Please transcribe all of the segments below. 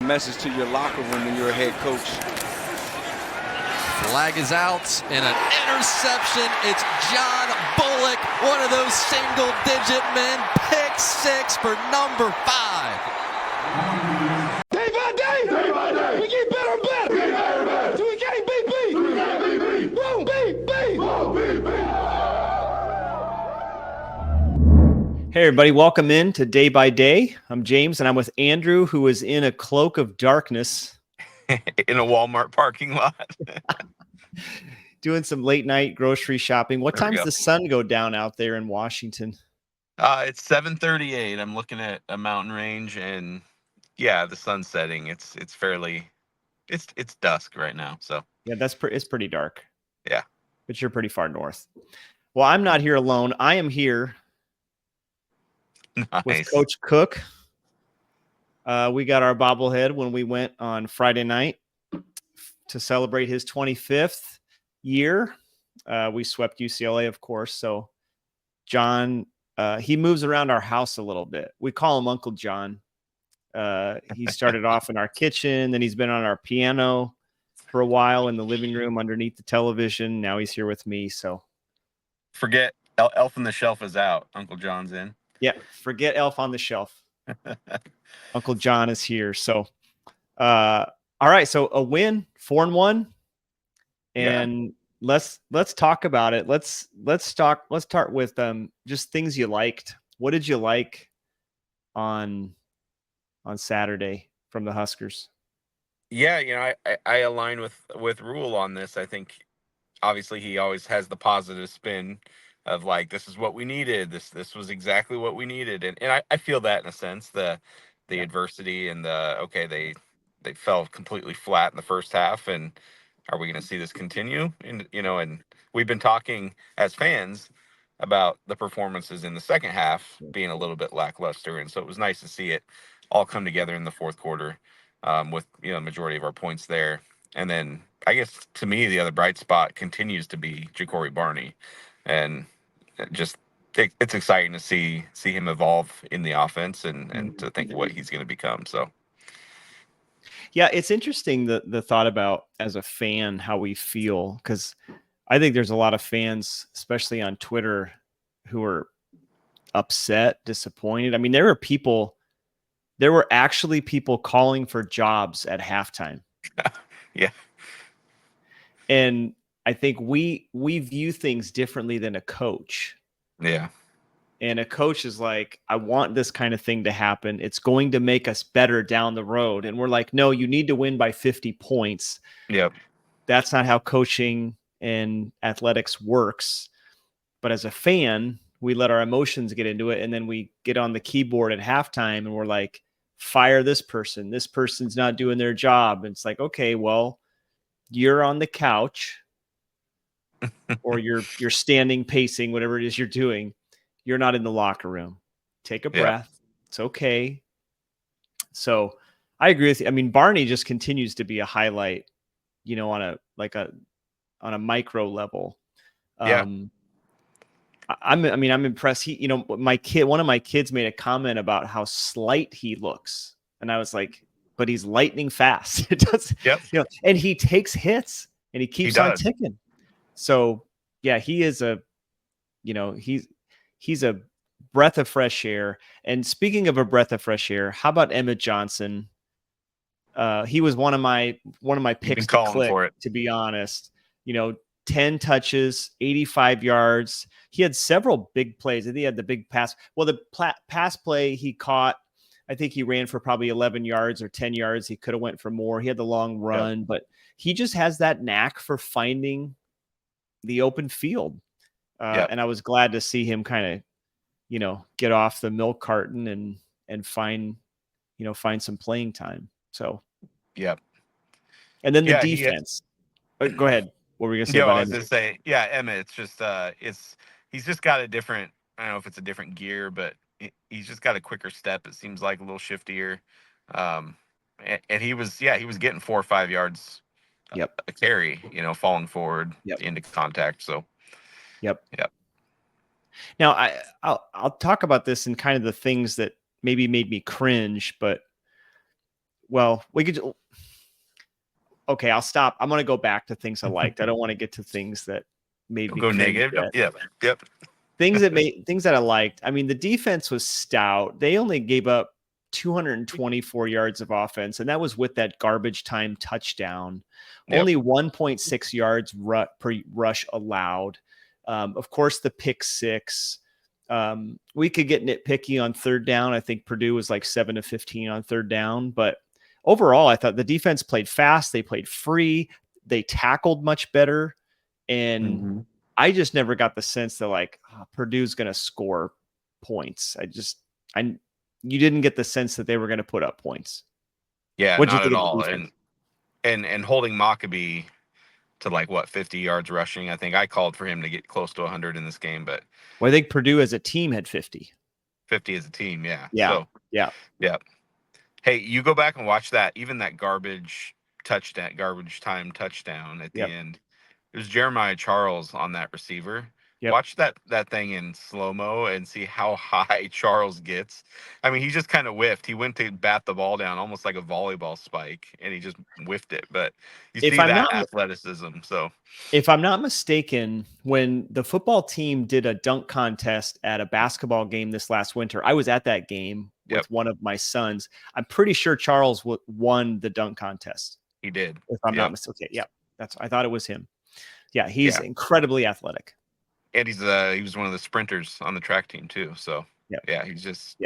message to your locker room when you're a head coach. Flag is out and an interception. It's John Bullock, one of those single-digit men. Pick 6 for number 5. Day by day, we get better and better. Till we can't beat beat. Won't beat beat. Hey everybody, welcome in to Day by Day. I'm James and I'm with Andrew, who is in a cloak of darkness. In a Walmart parking lot. Doing some late night grocery shopping. What time does the sun go down out there in Washington? It's 7:38. I'm looking at a mountain range and yeah, the sun's setting. It's dusk right now. So yeah, it's pretty dark. Yeah. But you're pretty far north. Well, I'm not here alone. I am here with Coach Cook. We got our bobblehead when we went on Friday night to celebrate his 25th year. We swept UCLA, of course. So John, he moves around our house a little bit. We call him Uncle John. He started off in our kitchen, then he's been on our piano for a while in the living room underneath the television. Now he's here with me. So forget Elf on the Shelf is out. Uncle John's in. Yeah, forget Elf on the Shelf. Uncle John is here. So, all right. So a win, 4-1, and let's talk about it. Let's start with just things you liked. What did you like on Saturday from the Huskers? Yeah, I align with Rule on this. I think obviously he always has the positive spin of like, this is what we needed. This was exactly what we needed. And I feel that in a sense, the adversity and they fell completely flat in the first half. And are we going to see this continue? And we've been talking as fans about the performances in the second half being a little bit lackluster. And so it was nice to see it all come together in the fourth quarter with, the majority of our points there. And then I guess to me, the other bright spot continues to be Ja'Cory Barney. And it's exciting to see him evolve in the offense and to think what he's going to become. So, yeah, it's interesting the thought about as a fan how we feel, because I think there's a lot of fans, especially on Twitter, who are upset, disappointed. I mean, there were actually people calling for jobs at halftime. Yeah, and I think we view things differently than a coach. Yeah. And a coach is like, I want this kind of thing to happen. It's going to make us better down the road. And we're like, no, you need to win by 50 points. Yep. That's not how coaching and athletics works. But as a fan, we let our emotions get into it. And then we get on the keyboard at halftime and we're like, fire this person. This person's not doing their job. And it's like, okay, well, you're on the couch or you're standing, pacing, whatever it is you're doing. You're not in the locker room. Take a breath. It's okay. So I agree with you. I mean, Barney just continues to be a highlight, on a micro level. I'm impressed. One of my kids made a comment about how slight he looks. And I was like, but he's lightning fast. It does, and he takes hits and he keeps on ticking. So yeah, he is he's a breath of fresh air. And speaking of a breath of fresh air, how about Emmett Johnson? He was one of my picks to click, to be honest. 10 touches, 85 yards. He had several big plays. I think he had the big pass. Well, the pass play he caught, I think he ran for probably 11 yards or 10 yards. He could have went for more. He had the long run, but he just has that knack for finding the open field. And I was glad to see him kind of, get off the milk carton and find some playing time. So, And then the defense. Go ahead. What were you going to say about I was going to say, Emmett, it's just, he's just got a different, I don't know if it's a different gear, but he's just got a quicker step. It seems like a little shiftier. And he was getting 4 or 5 yards a carry, falling forward into contact. So, Yep. Now I'll talk about this and kind of the things that maybe made me cringe, but well, we could. Okay, I'll stop. I'm going to go back to things I liked. I don't want to get to things that made me go cringe negative. yet. Yep. Things that I liked. I mean, the defense was stout. They only gave up 224 yards of offense, and that was with that garbage time touchdown. Yep. Only 1.6 yards per rush allowed. Of course, the pick six. We could get nitpicky on third down. I think Purdue was like 7 of 15 on third down, but overall, I thought the defense played fast. They played free. They tackled much better, and I just never got the sense that like Purdue's going to score points. You didn't get the sense that they were going to put up points. Yeah, not at all. And holding Maccabee to like 50 yards rushing. I think I called for him to get close to 100 in this game, but I think Purdue as a team had 50. 50 as a team, yeah. Yeah. So, yeah. Hey, you go back and watch that. Even that garbage time touchdown at the end. It was Jeremiah Charles on that receiver. Yep. Watch that thing in slow-mo and see how high Charles gets. I mean, he just kind of whiffed. He went to bat the ball down almost like a volleyball spike, and he just whiffed it. But you see that athleticism. So if I'm not mistaken, when the football team did a dunk contest at a basketball game this last winter, I was at that game with one of my sons. I'm pretty sure Charles won the dunk contest. He did. If I'm not mistaken. Okay, yeah. I thought it was him. Yeah, he's incredibly athletic. And he was one of the sprinters on the track team too. So he's just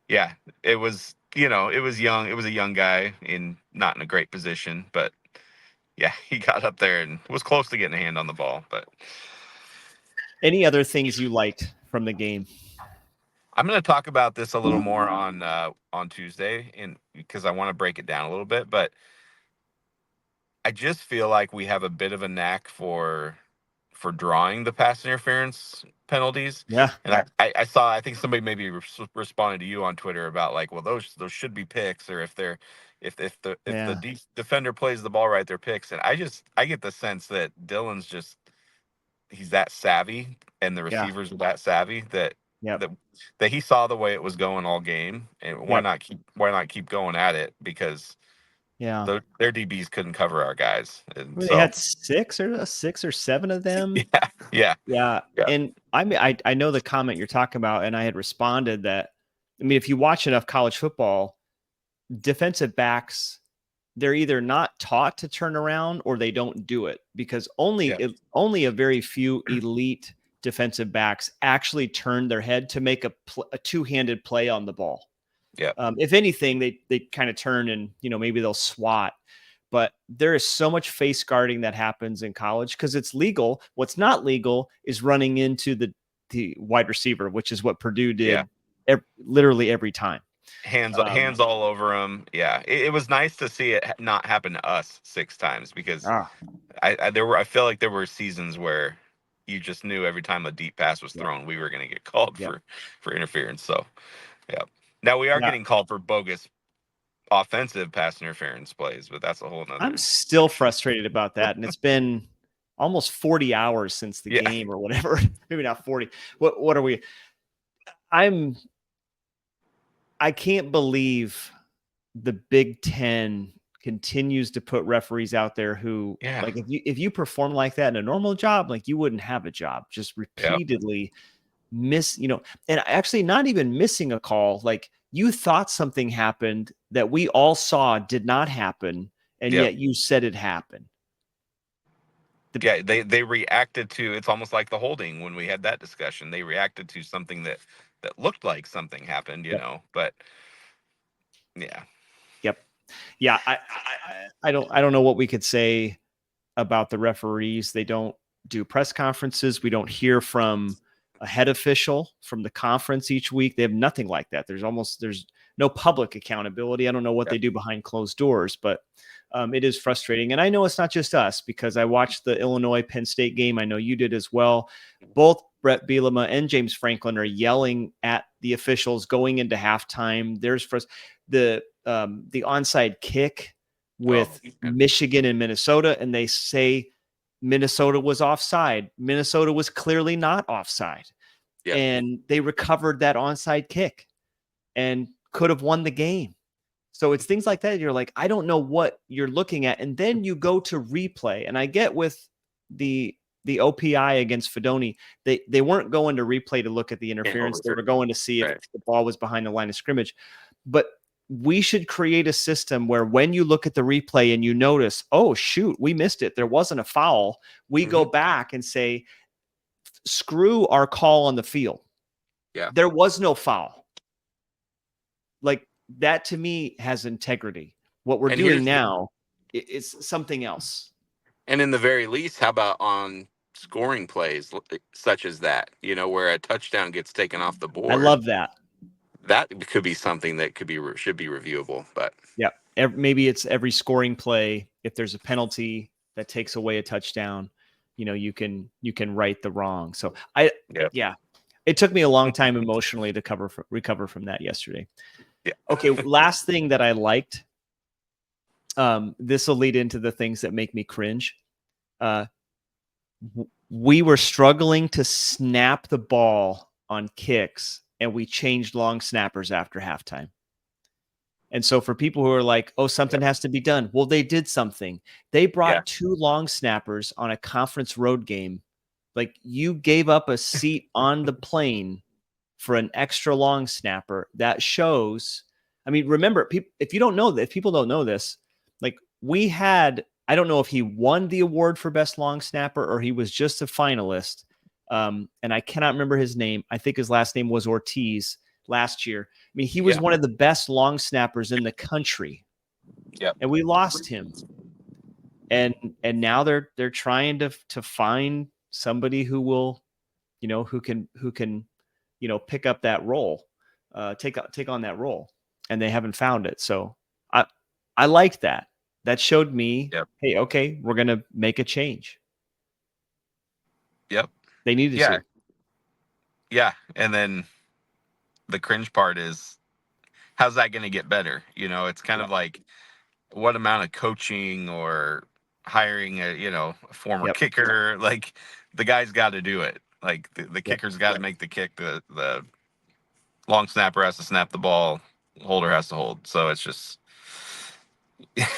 it was it was young. It was a young guy not in a great position, but he got up there and was close to getting a hand on the ball. But any other things you liked from the game? I'm going to talk about this a little more on Tuesday, and because I want to break it down a little bit, but I just feel like we have a bit of a knack for drawing the pass interference penalties. Yeah. And I think somebody maybe responded to you on Twitter about like, well, those should be picks, or if the defender plays the ball right, they're picks. And I get the sense that Dylan's he's that savvy, and the receivers are that savvy that he saw the way it was going all game, and why not keep going at it, because their DBs couldn't cover our guys. And they had six or seven of them. Yeah. And I know the comment you're talking about, and I had responded that, I mean, if you watch enough college football, defensive backs, they're either not taught to turn around or they don't do it, because only a very few elite defensive backs actually turn their head to make a two-handed play on the ball. Yeah. If anything, they kind of turn and, maybe they'll swat, but there is so much face guarding that happens in college because it's legal. What's not legal is running into the wide receiver, which is what Purdue did literally every time. Hands all over them. Yeah. It was nice to see it not happen to us 6 times, because I feel like there were seasons where you just knew every time a deep pass was thrown, we were going to get called for interference. So, now we are getting called for bogus offensive pass interference plays, but that's a whole nother. I'm still frustrated about that. And it's been almost 40 hours since the game or whatever. Maybe not 40. What are we? I can't believe the Big Ten continues to put referees out there who like, if you perform like that in a normal job, like you wouldn't have a job, just repeatedly miss, and actually not even missing a call. Like, you thought something happened that we all saw did not happen, and yet you said it happened. They reacted to, it's almost like the holding when we had that discussion. They reacted to something that looked like something happened, but I don't know what we could say about the referees. They don't do press conferences. We don't hear from a head official from the conference each week. They have nothing like that. There's no public accountability. I don't know what they do behind closed doors, but it is frustrating. And I know it's not just us, because I watched the Illinois-Penn State game. I know you did as well. Both Brett Bielema and James Franklin are yelling at the officials going into halftime. There's the onside kick with Michigan and Minnesota, and they say Minnesota was offside. Minnesota was clearly not offside. And they recovered that onside kick and could have won the game. So it's things like that. You're like, I don't know what you're looking at. And then you go to replay. And I get with the OPI against Fedoni, they weren't going to replay to look at the interference. They were going to see if the ball was behind the line of scrimmage. But we should create a system where when you look at the replay and you notice, oh, shoot, we missed it. There wasn't a foul. We go back and say, screw our call on the field. Yeah. There was no foul. Like, that to me has integrity. What we're doing now is something else. And in the very least, how about on scoring plays such as that, where a touchdown gets taken off the board? I love that. That could be something that should be reviewable. But yeah, maybe it's every scoring play. If there's a penalty that takes away a touchdown, you can right the wrong. So it took me a long time emotionally to recover from that yesterday. Yeah. Okay. Last thing that I liked. This will lead into the things that make me cringe. We were struggling to snap the ball on kicks, and we changed long snappers after halftime. And so for people who are like, oh, something has to be done. Well, they did something. They brought 2 long snappers on a conference road game. Like, you gave up a seat on the plane for an extra long snapper. That shows. I mean, remember, if people don't know this, like, we had, I don't know if he won the award for best long snapper or he was just a finalist. And I cannot remember his name. I think his last name was Ortiz last year. I mean, he was one of the best long snappers in the country. Yeah. And we lost him. And now they're trying to find somebody who will, who can, pick up that role, take on that role. And they haven't found it. So I liked that. That showed me, hey, okay, we're going to make a change. Yep. They needed to. Yeah. And then the cringe part is, how's that going to get better? It's kind of like, what amount of coaching or hiring a former kicker, like, the guy's got to do it. Like, the kicker's got to make the kick. The long snapper has to snap the ball. Holder has to hold. So it's just,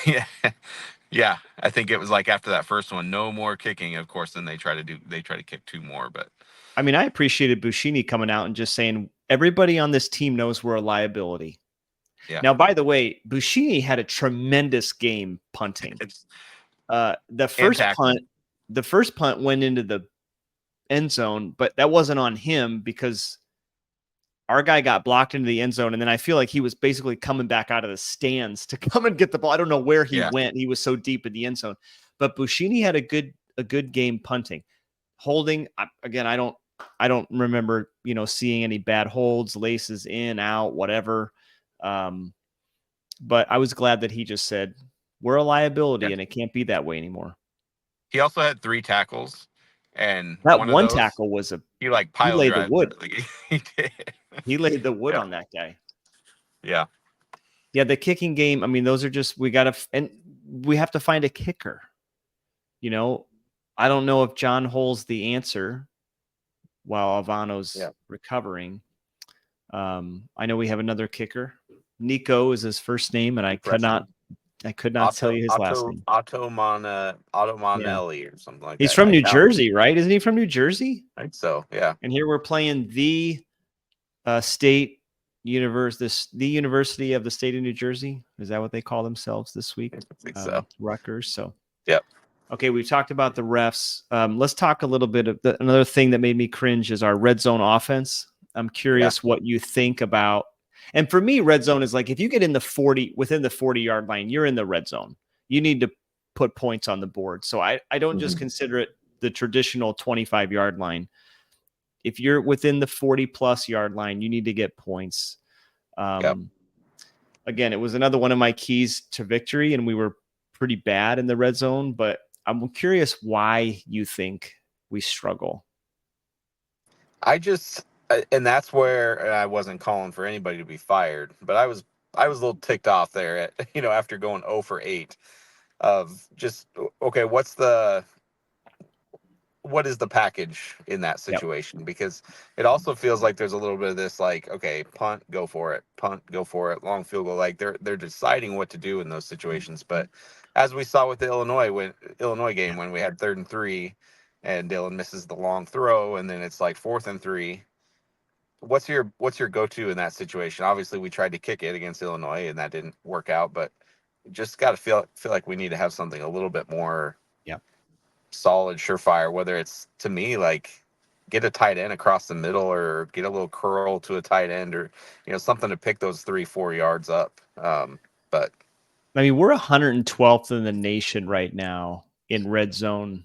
yeah. I think it was like after that first one, no more kicking. Of course, then they try to kick 2 more. But I mean, I appreciated Buschini coming out and just saying, everybody on this team knows we're a liability. Yeah. Now, by the way, Buschini had a tremendous game punting. The first punt went into the end zone, but that wasn't on him because our guy got blocked into the end zone. And then I feel like he was basically coming back out of the stands to come and get the ball. I don't know where he went. He was so deep in the end zone, but Buschini had a good game punting. Holding, again, I don't remember, seeing any bad holds, laces in, out, whatever. But I was glad that he just said, we're a liability and it can't be that way anymore. He also had 3 tackles, and that one tackle was he laid the wood. He did. He laid the wood on that guy. Yeah. Yeah. The kicking game. I mean, those are just, we have to find a kicker. I don't know if John Hull's the answer while Alvano's recovering. I know we have another kicker. Nico is his first name, and I could not tell you his last name. Otto Monelli or something like that. He's from New Jersey, right? Isn't he from New Jersey? I think so, yeah. And here we're playing the state university, the University of the State of New Jersey. Is that what they call themselves this week? I think so. Rutgers. So, yep. Okay, we've talked about the refs. Let's talk a little bit of another thing that made me cringe is our red zone offense. I'm curious what you think about. And for me, red zone is like, if you get within the 40-yard line, you're in the red zone. You need to put points on the board. So I don't just consider it the traditional 25-yard line. If you're within the 40-plus yard line, you need to get points. Again, it was another one of my keys to victory, and we were pretty bad in the red zone, but I'm curious why you think we struggle. And that's where I wasn't calling for anybody to be fired, but I was a little ticked off there at, after going 0 for 8 of just, okay, what's the what is the package in that Yep. situation? Because it also feels like there's a little bit of this, like, okay, punt, go for it, long field goal. Like they're deciding what to do in those situations. But as we saw with the Illinois game, when we had 3rd and 3, and Dylan misses the long throw, and then it's like 4th and 3. What's your go-to in that situation? Obviously, we tried to kick it against Illinois, and that didn't work out. But just got to feel like we need to have something a little bit more solid, surefire, whether it's, to me, like get a tight end across the middle or get a little curl to a tight end, or something to pick those 3-4 yards up. But I mean, we're 112th in the nation right now in red zone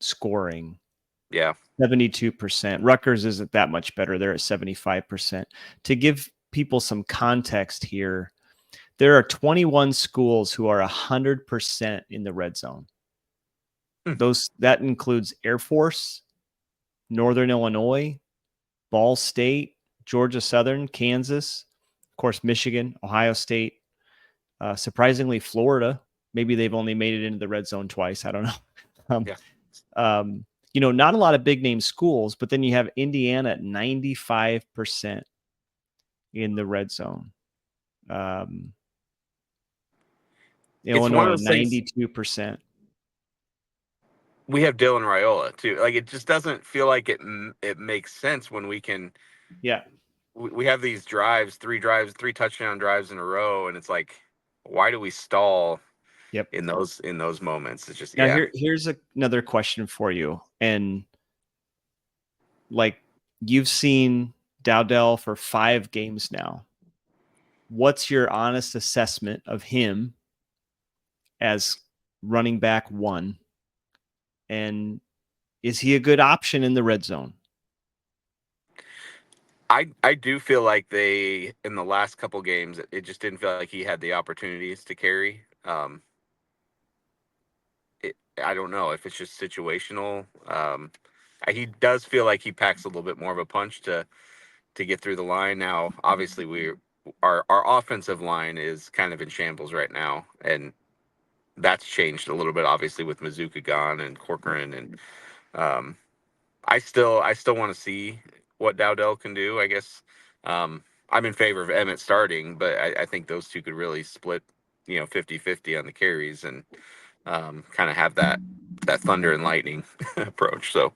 scoring. Yeah. 72%. Rutgers isn't that much better. They're at 75%. To give people some context here, there are 21 schools who are 100% in the red zone. That includes Air Force, Northern Illinois, Ball State, Georgia Southern, Kansas, of course, Michigan, Ohio State, surprisingly Florida. Maybe they've only made it into the red zone twice. I don't know. Not a lot of big name schools, but then you have Indiana at 95% in the red zone. Illinois at 92%. We have Dylan Raiola too. Like, it just doesn't feel like it makes sense when we can. Yeah. We have these drives, 3 touchdown drives in a row, and it's like, why do we stall? Yep. In those moments? It's just, now here's another question for you. And like, you've seen Dowdell for 5 games now. What's your honest assessment of him as running back 1? And is he a good option in the red zone? I do feel like in the last couple games, it just didn't feel like he had the opportunities to carry. I don't know if it's just situational. He does feel like he packs a little bit more of a punch to get through the line. Now, obviously, our offensive line is kind of in shambles right now, and that's changed a little bit, obviously, with Mazuka gone and Corcoran, and I still want to see what Dowdell can do. I guess I'm in favor of Emmett starting, but I think those two could really split, 50-50 on the carries, and kind of have that thunder and lightning approach. So,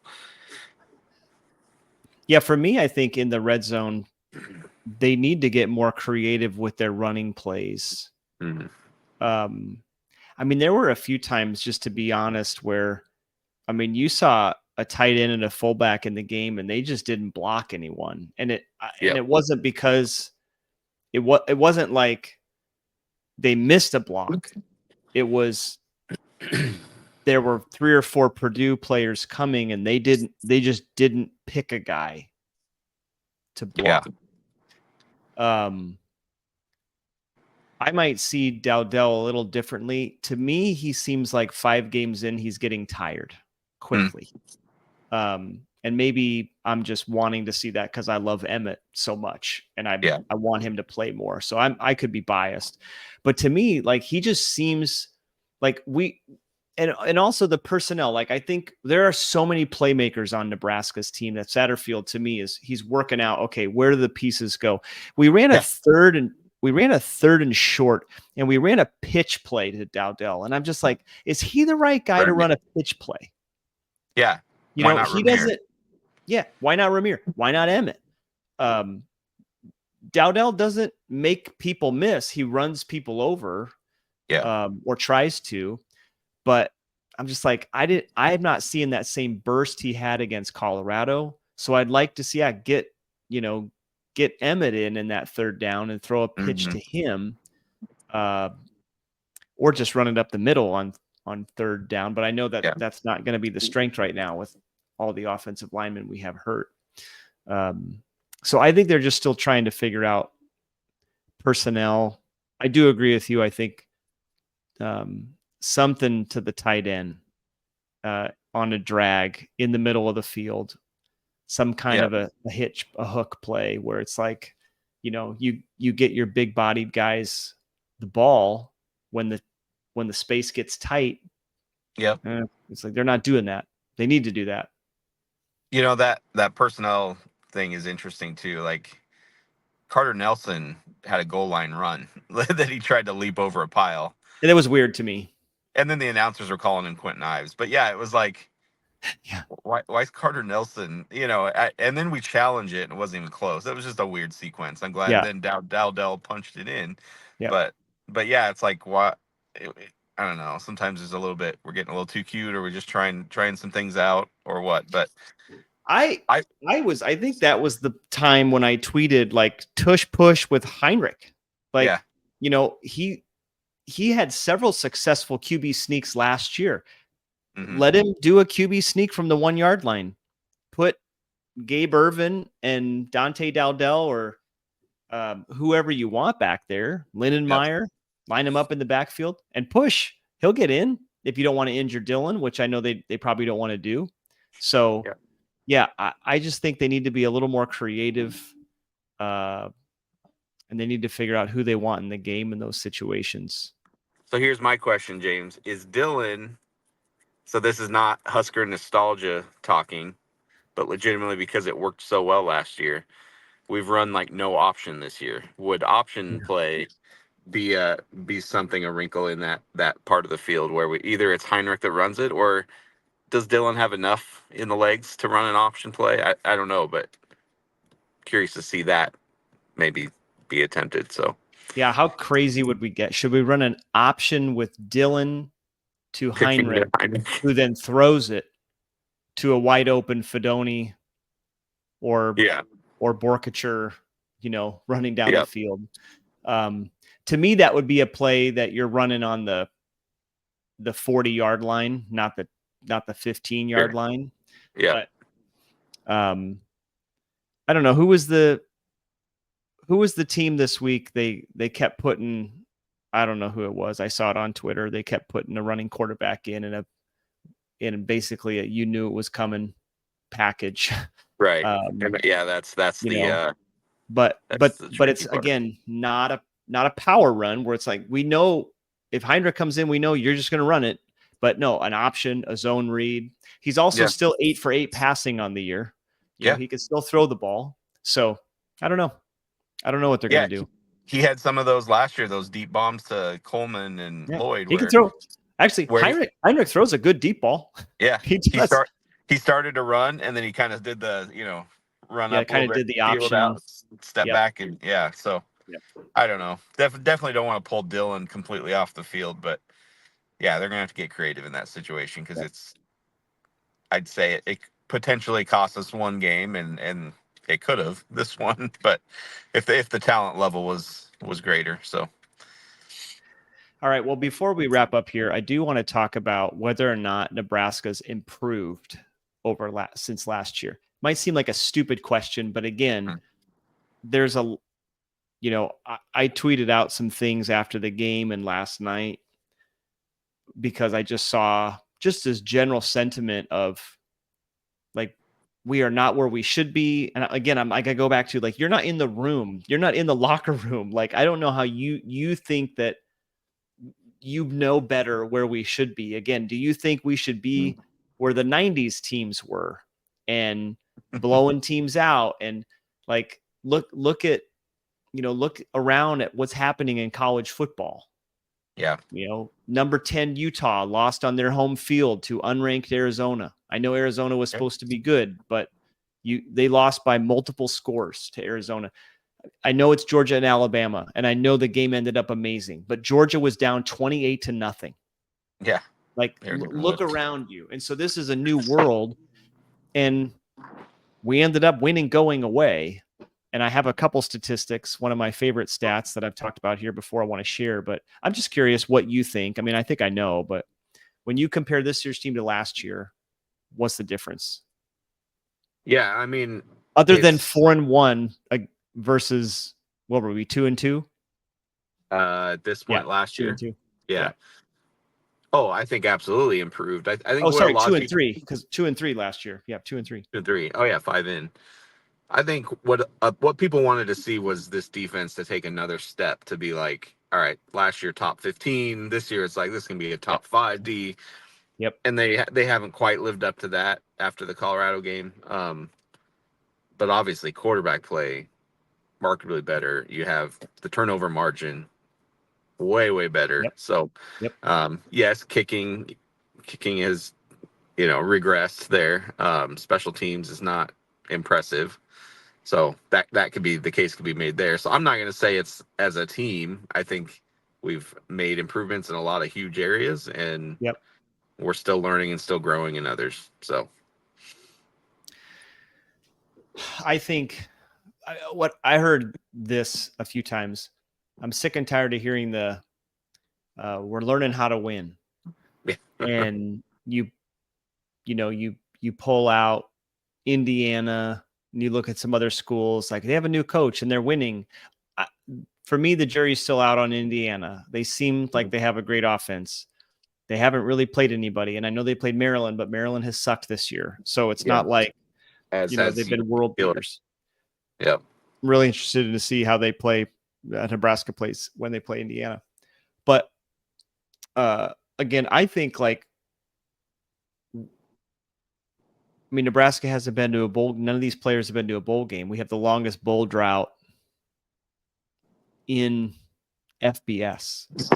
yeah, for me, I think in the red zone, they need to get more creative with their running plays. Mm-hmm. I mean, there were a few times, just to be honest, where, I mean, you saw a tight end and a fullback in the game, and they just didn't block anyone. And it wasn't because it wasn't like they missed a block. It was there were 3 or 4 Purdue players coming, and they just didn't pick a guy to block. Yeah. I might see Dowdell a little differently. To me, he seems like 5 games in, he's getting tired quickly. And maybe I'm just wanting to see that because I love Emmett so much, and I want him to play more. So I could be biased, but to me, like, he just seems like and also the personnel. Like, I think there are so many playmakers on Nebraska's team that Satterfield, to me, he's working out. Okay, where do the pieces go? We ran a third and short, and we ran a pitch play to Dowdell. And I'm just like, is he the right guy to run a pitch play? Yeah. He doesn't. Yeah. Why not Ramir? Why not Emmett? Dowdell doesn't make people miss. He runs people over, or tries to. But I'm just like, I'm not seeing that same burst he had against Colorado. So I'd like to see get Emmett in that 3rd down and throw a pitch to him, or just run it up the middle on 3rd down. But I know that that's not going to be the strength right now with all the offensive linemen we have hurt. So I think they're just still trying to figure out personnel. I do agree with you. I think something to the tight end on a drag in the middle of the field, some kind of a hook play where it's like, you get your big bodied guys the ball when the space gets tight. Yeah. It's like they're not doing that. They need to do that. You know, that personnel thing is interesting too. Like Carter Nelson had a goal line run that he tried to leap over a pile. And it was weird to me. And then the announcers were calling him Quentin Ives. But yeah, it was like, yeah, why is Carter Nelson, and then we challenge it and it wasn't even close. That was just a weird sequence. I'm glad then Dowdell punched it in. Yeah. But yeah, it's like, what? I don't know. Sometimes it's we're getting a little too cute, or we're just trying some things out, or what. But I think that was the time when I tweeted like tush push with Heinrich. Like, he had several successful QB sneaks last year. Mm-hmm. Let him do a QB sneak from the 1 yard line. Put Gabe Ervin and Dante Dowdell or whoever you want back there, Lindenmeyer, line him up in the backfield and push. He'll get in if you don't want to injure Dylan, which I know they probably don't want to do. So, I just think they need to be a little more creative, and they need to figure out who they want in the game in those situations. So here's my question, James. Is Dylan, so this is not Husker nostalgia talking, but legitimately because it worked so well last year, we've run like no option this year. Would option play be a wrinkle in that part of the field where either it's Heinrich that runs it, or does Dylan have enough in the legs to run an option play? I don't know, but curious to see that maybe be attempted. So yeah, how crazy would we get? Should we run an option with Dylan to Heinrich, who then throws it to a wide open Fedoni or Borkacher, running down the field? To me, that would be a play that you're running on the 40-yard line, not the 15-yard line. Yeah. But, I don't know who was the team this week. They kept putting, I don't know who it was. I saw it on Twitter. They kept putting a running quarterback in basically you knew it was coming package. Right. That's the but it's part. Again, not a power run where it's like, we know if Heinrich comes in, we know you're just going to run it, but no, an option, a zone read. He's also still 8 for 8 passing on the year. You know, he can still throw the ball. So I don't know what they're going to do. He had some of those last year, those deep bombs to Coleman and Lloyd. He can throw. Actually, Heinrich throws a good deep ball. Yeah. He started to run, and then he kind of did the, run up. Kind of did the option. Out, step back. And so I don't know. Definitely don't want to pull Dylan completely off the field, but they're going to have to get creative in that situation because I'd say it potentially cost us one game, and it could have this one, but if the talent level was greater. So, all right. Well, before we wrap up here, I do want to talk about whether or not Nebraska's improved since last year. Might seem like a stupid question, but again, there's I tweeted out some things after the game and last night because I just saw this general sentiment of like, we are not where we should be. And again, I go back to like, you're not in the room. You're not in the locker room. Like, I don't know how you think that you know better where we should be. Again, do you think we should be where the 90s teams were and blowing teams out and like, look around at what's happening in college football. Yeah. Number 10 Utah lost on their home field to unranked Arizona. I know Arizona was supposed to be good, but they lost by multiple scores to Arizona. I know it's Georgia and Alabama, and I know the game ended up amazing, but Georgia was down 28-0. Yeah. Like, look around you. And so this is a new world, and we ended up winning going away. And I have a couple statistics, one of my favorite stats that I've talked about here before I want to share, but I'm just curious what you think. I mean, I think I know, but when you compare this year's team to last year, what's the difference? Yeah, I mean, other than 4-1 versus what were we, 2-2? At this point last year. 2-2. Yeah. Oh, I think absolutely improved. I think. Oh, sorry, 2-3 because 2-3 last year. Yeah, 2-3. 2-3. Oh yeah, 5 in. I think what people wanted to see was this defense to take another step to be like, all right, last year top 15. This year it's like this can be a top 5 D. Yep. And they haven't quite lived up to that after the Colorado game. But obviously quarterback play markedly better. You have the turnover margin way better. Yep. So, Yep. yes, kicking is, regressed there. Special teams is not impressive. So that could be the case could be made there. So I'm not going to say it's as a team. I think we've made improvements in a lot of huge areas, and Yep. we're still learning and still growing in others. So I think what I heard this a few times. I'm sick and tired of hearing we're learning how to win. yeah. And you pull out Indiana and you look at some other schools, like they have a new coach and they're winning. For me, the jury's still out on Indiana. They seem like they have a great offense. They haven't really played anybody. And I know they played Maryland, but Maryland has sucked this year. So it's not like, they've been world beaters. Yep. I'm really interested to see how they play. Nebraska plays when they play Indiana. But again, I think Nebraska hasn't been to a bowl. None of these players have been to a bowl game. We have the longest bowl drought in FBS.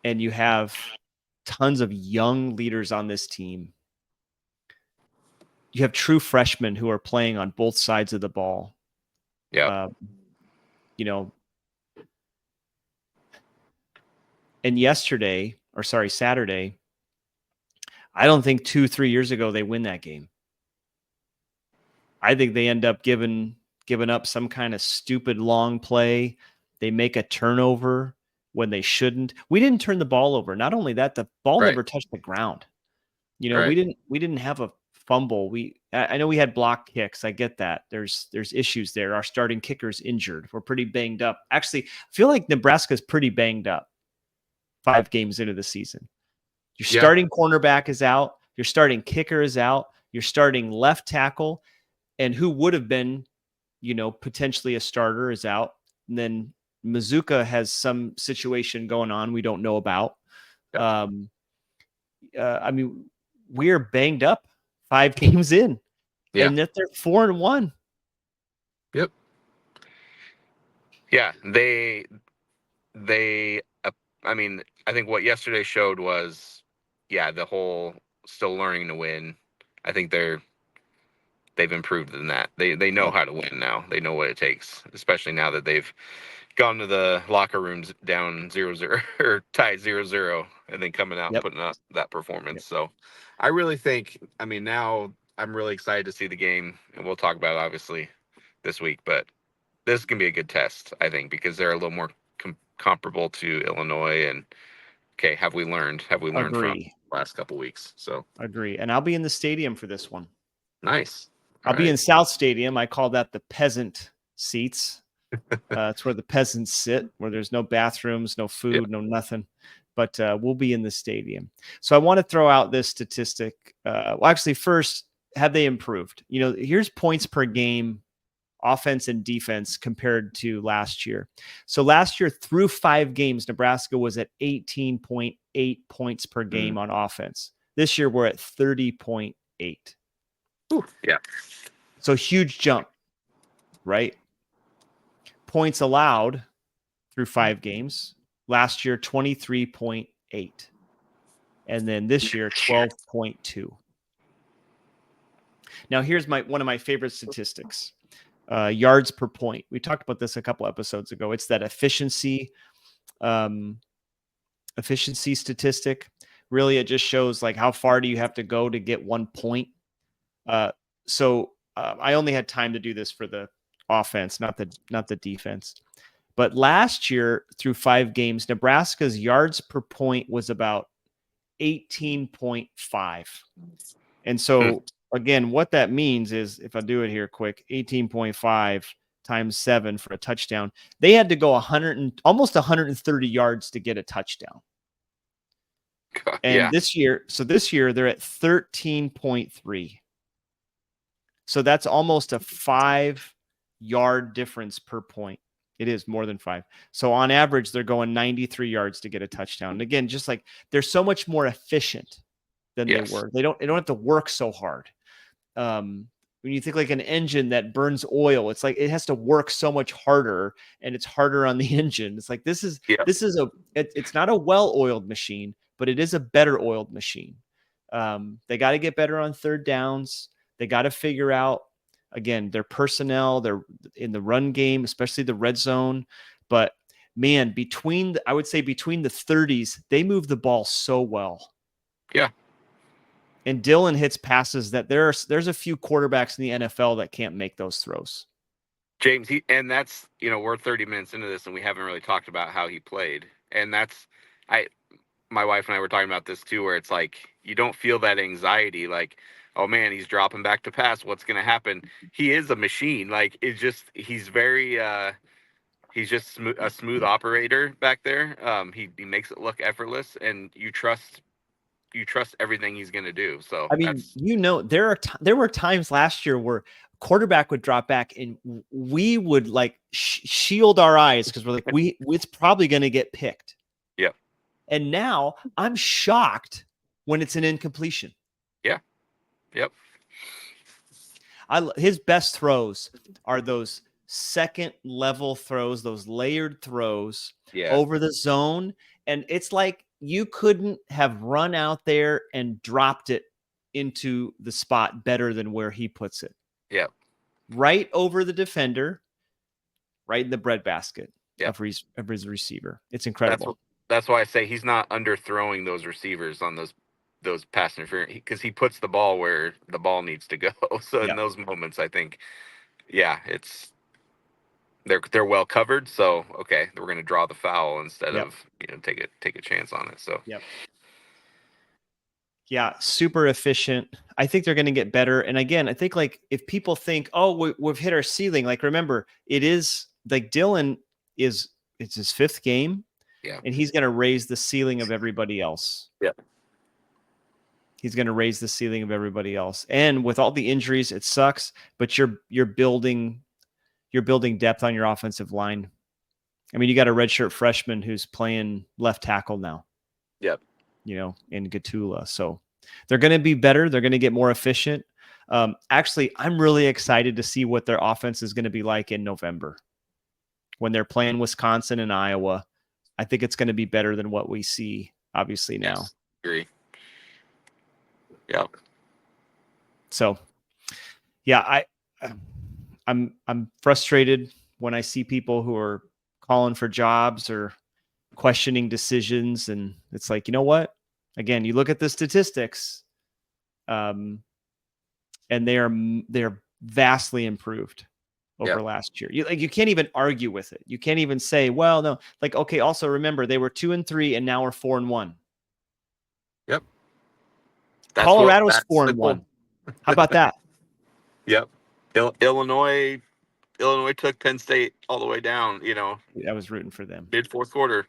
And you have tons of young leaders on this team. You have true freshmen who are playing on both sides of the ball. Yeah. And Saturday, I don't think 2-3 years ago they win that game. I think they end up giving up some kind of stupid long play. They make a turnover when they shouldn't. We didn't turn the ball over. Not only that, the ball never touched the ground. We didn't have a fumble. I know we had block kicks. I get that. There's issues there. Our starting kicker's injured. We're pretty banged up. Actually, I feel like Nebraska's pretty banged up 5 games into the season. Your starting cornerback is out. Your starting kicker is out. Your starting left tackle, and who would have been, potentially a starter, is out. And then Mazuka has some situation going on we don't know about. We're banged up 5 games in, and that they're 4-1. Yep. Yeah, they. I think what yesterday showed was, the whole still learning to win. I think they've improved in that. They know how to win now. They know what it takes, especially now that they've gone to the locker rooms down 0-0 or tied 0-0, and then coming out and putting up that performance. So I really think, now I'm really excited to see the game, and we'll talk about it obviously this week, but this is going to be a good test, I think, because they're a little more comparable to Illinois. And okay, have we learned from the last couple weeks? So agree. And I'll be in the stadium for this one. Nice. I'll be in South Stadium. I call that the peasant seats. It's where the peasants sit, where there's no bathrooms, no food, no nothing. But we'll be in the stadium. So I want to throw out this statistic. First, have they improved? Here's points per game, offense and defense compared to last year. So last year, through 5 games, Nebraska was at 18.8 points per game on offense. This year, we're at 30.8. Yeah. So huge jump, right? Points allowed through 5 games. Last year, 23.8. And then this year, 12.2. Now, here's one of my favorite statistics. Yards per point. We talked about this a couple episodes ago. It's that efficiency statistic. Really, it just shows how far do you have to go to get 1 point. So I only had time to do this for the offense, not the defense. But last year, through 5 games, Nebraska's yards per point was about 18.5. And so again, what that means is, if I do it here quick, 18.5 times 7 for a touchdown. They had to go almost 130 yards to get a touchdown. And this year they're at 13.3. So that's almost a 5-yard difference per point. It is more than 5. So on average, they're going 93 yards to get a touchdown. And again, just like they're so much more efficient than they were. They don't have to work so hard. When you think like an engine that burns oil, it's like it has to work so much harder, and it's harder on the engine. It's like it's not a well-oiled machine, but it is a better oiled machine. They got to get better on third downs. They got to figure out, again, their personnel, they're in the run game, especially the red zone. But man, I would say between the 30s, they move the ball so well. Yeah. And Dillon hits passes that there's a few quarterbacks in the NFL that can't make those throws. James, and that's, we're 30 minutes into this and we haven't really talked about how he played. And that's, my wife and I were talking about this too, where it's like, you don't feel that anxiety, like, oh man, he's dropping back to pass. What's going to happen? He is a machine. Like, he's very, he's just a smooth operator back there. He makes it look effortless, and you trust everything he's going to do. So I mean, there were times last year where quarterback would drop back and we would like shield our eyes because we're like, it's probably going to get picked. Yep. And now I'm shocked when it's an incompletion. Yeah. Yep. His best throws are those second level throws, those layered throws over the zone. And it's like you couldn't have run out there and dropped it into the spot better than where he puts it. Yeah. Right over the defender, right in the breadbasket of his receiver. It's incredible. That's why I say he's not underthrowing those receivers on those pass interference, because he puts the ball where the ball needs to go. So in those moments, I think, they're well covered. So okay, we're going to draw the foul instead of take a chance on it. So super efficient. I think they're going to get better. And again, I think like if people think, oh, we've hit our ceiling, like remember, it is like Dillon it's his 5th game. Yeah. And he's going to raise the ceiling of everybody else. Yeah. He's going to raise the ceiling of everybody else. And with all the injuries, it sucks, but you're building depth on your offensive line. I mean, you got a redshirt freshman who's playing left tackle now. Yep. In Gatula. So they're going to be better. They're going to get more efficient. Actually, I'm really excited to see what their offense is going to be like in November when they're playing Wisconsin and Iowa. I think it's going to be better than what we see, obviously, now. Yes, agree. Yeah. So, I'm frustrated when I see people who are calling for jobs or questioning decisions, and it's like, you know what? Again, you look at the statistics, and they're vastly improved over last year. You can't even argue with it. You can't even say, well, no. Like, okay, also remember they were 2-3 and now we're 4-1. Yep. Colorado's 4-1. How about that? Yep. Illinois took Penn State all the way down, I was rooting for them. Mid fourth quarter.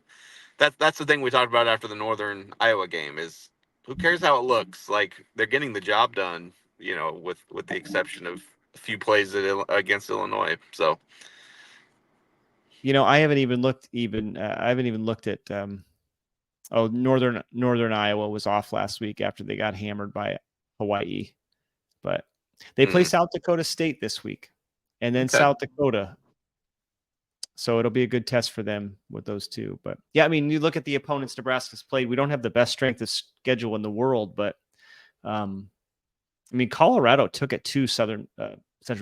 That's the thing we talked about after the Northern Iowa game is who cares how it looks? Like they're getting the job done, with the exception of a few plays against Illinois. So, I haven't even looked at Northern Iowa was off last week after they got hammered by Hawaii, but they play South Dakota State this week and then South Dakota. So it'll be a good test for them with those two. But yeah, I mean, you look at the opponents Nebraska's played. We don't have the best strength of schedule in the world, but Colorado took it to Central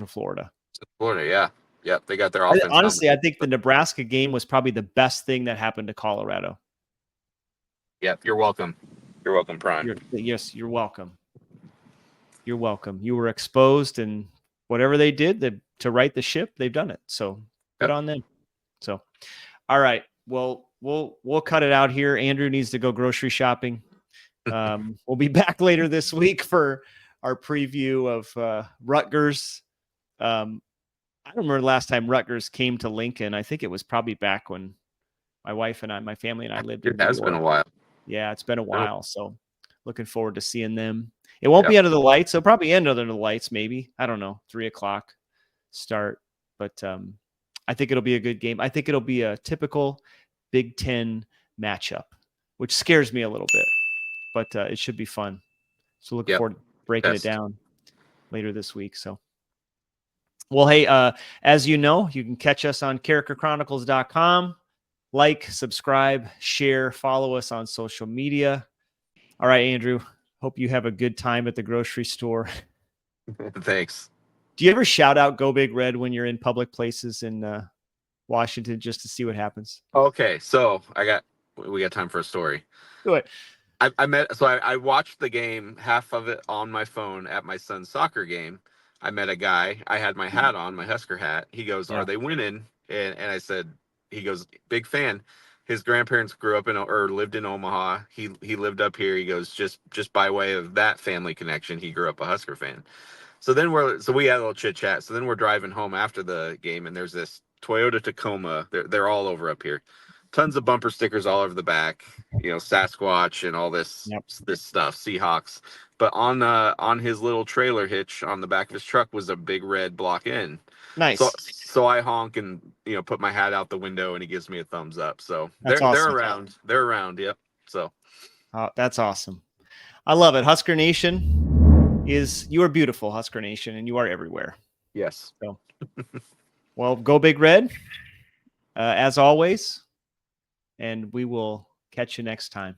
Florida. Yeah. They got their offense. Honestly, I think the Nebraska game was probably the best thing that happened to Colorado. Yeah, you're welcome. You're welcome, Prime. Yes, you're welcome. You're welcome. You were exposed, and whatever they did to right the ship, they've done it. So good on them. So, all right. Well, we'll cut it out here. Andrew needs to go grocery shopping. We'll be back later this week for our preview of Rutgers. I don't remember the last time Rutgers came to Lincoln. I think it was probably back when my family and I lived in New York. It has been a while. Yeah, it's been a while. So looking forward to seeing them. It won't be under the lights. It'll probably end under the lights, maybe. I don't know, 3:00 start. But I think it'll be a good game. I think it'll be a typical Big Ten matchup, which scares me a little bit, but it should be fun. So look forward to breaking it down later this week. So, well, hey, as you know, you can catch us on characterchronicles.com. Like, subscribe, share, follow us on social media. All right, Andrew, hope you have a good time at the grocery store. Thanks. Do you ever shout out "Go Big Red" when you're in public places in Washington just to see what happens? Okay, so we got time for a story. Do it. I watched the game, half of it on my phone at my son's soccer game. I met a guy. I had my hat on, my Husker hat. He goes, "Are they winning?" And I said, he goes, "Big fan." His grandparents grew up lived in Omaha. He lived up here. He goes, just by way of that family connection, he grew up a Husker fan. So we had a little chit chat. So then we're driving home after the game, and there's this Toyota Tacoma. They're all over up here. Tons of bumper stickers all over the back, Sasquatch and all this stuff, Seahawks. But on his little trailer hitch on the back of his truck was a big red block N. Nice. So I honk and put my hat out the window, and he gives me a thumbs up. So That's awesome. they're around. They're around. Yep. So that's awesome. I love it. Husker Nation you are beautiful, Husker Nation, and you are everywhere. Yes. So, well, go Big Red, as always. And we will catch you next time.